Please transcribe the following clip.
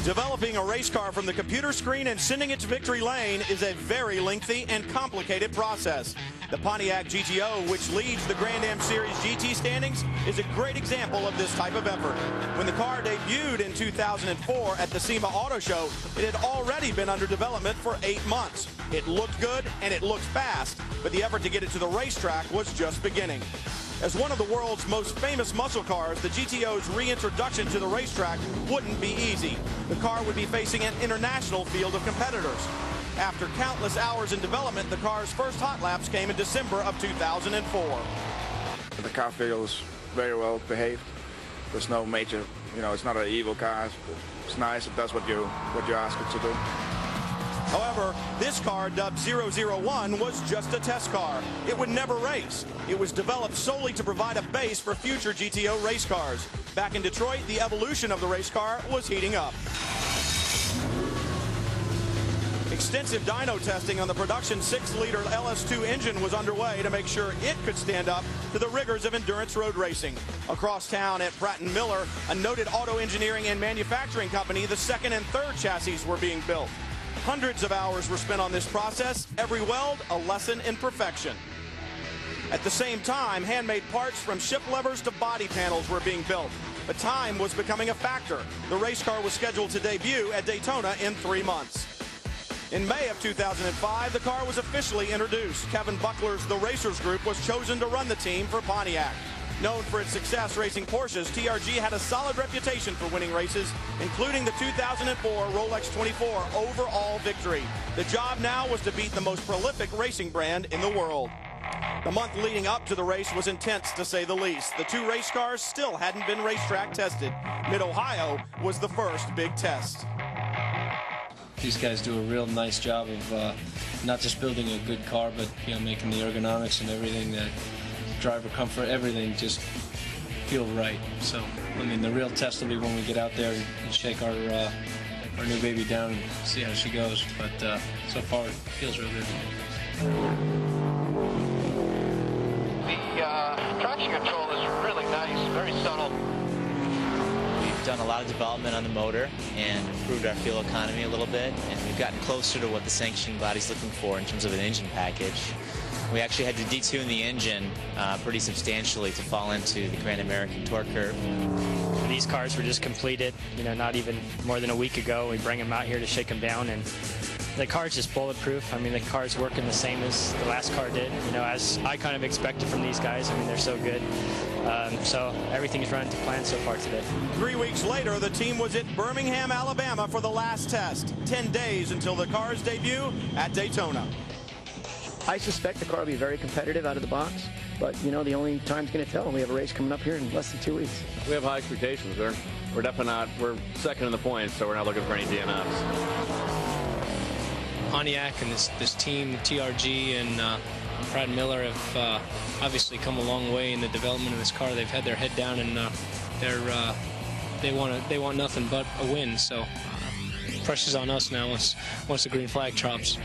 Developing a race car from the computer screen and sending it to victory lane is a very lengthy and complicated process. The Pontiac GTO, which leads the Grand Am Series GT standings, is a great example of this type of effort. When the car debuted in 2004 at the SEMA Auto Show, it had already been under development for 8 months. It looked good and it looked fast, but the effort to get it to the racetrack was just beginning. As one of the world's most famous muscle cars, the GTO's reintroduction to the racetrack wouldn't be easy. The car would be facing an international field of competitors. After countless hours in development, the car's first hot laps came in December of 2004. The car feels very well behaved. There's no major, it's not an evil car. It's nice. It does what you ask it to do. However, this car, dubbed 001, was just a test car. It would never race. It was developed solely to provide a base for future GTO race cars. Back in Detroit, the evolution of the race car was heating up. Extensive dyno testing on the production 6-liter LS2 engine was underway to make sure it could stand up to the rigors of endurance road racing. Across town at Pratt & Miller, a noted auto engineering and manufacturing company, the second and third chassis were being built. Hundreds of hours were spent on this process, every weld a lesson in perfection. At the same time, handmade parts from ship levers to body panels were being built. But time was becoming a factor. The race car was scheduled to debut at Daytona in 3 months. In May of 2005, the car was officially introduced. Kevin Buckler's The Racers Group was chosen to run the team for Pontiac. Known for its success racing Porsches, TRG had a solid reputation for winning races, including the 2004 Rolex 24 overall victory. The job now was to beat the most prolific racing brand in the world. The month leading up to the race was intense, to say the least. The 2 race cars still hadn't been racetrack tested. Mid-Ohio was the first big test. These guys do a real nice job of not just building a good car, but making the ergonomics and everything, that driver comfort, everything just feel right. So, the real test will be when we get out there and shake our new baby down and see how she goes. But so far, it feels real good. The traction control is really nice, very subtle. We've done a lot of development on the motor and improved our fuel economy a little bit, and we've gotten closer to what the sanctioning body's looking for in terms of an engine package. We actually had to detune the engine pretty substantially to fall into the Grand American torque curve. These cars were just completed, not even more than a week ago. We bring them out here to shake them down, and the car's just bulletproof. The car's working the same as the last car did, as I kind of expected from these guys. They're so good. So everything's running to plan so far today. 3 weeks later, the team was at Birmingham, Alabama for the last test. 10 days until the car's debut at Daytona. I suspect the car will be very competitive out of the box, but the only time's going to tell. We have a race coming up here in less than 2 weeks. We have high expectations. We're definitely not. We're second in the points, so we're not looking for any DNFs. Pontiac and this team, TRG and Pratt & Miller, have obviously come a long way in the development of this car. They've had their head down, and they want nothing but a win. So pressure's on us now once the green flag drops.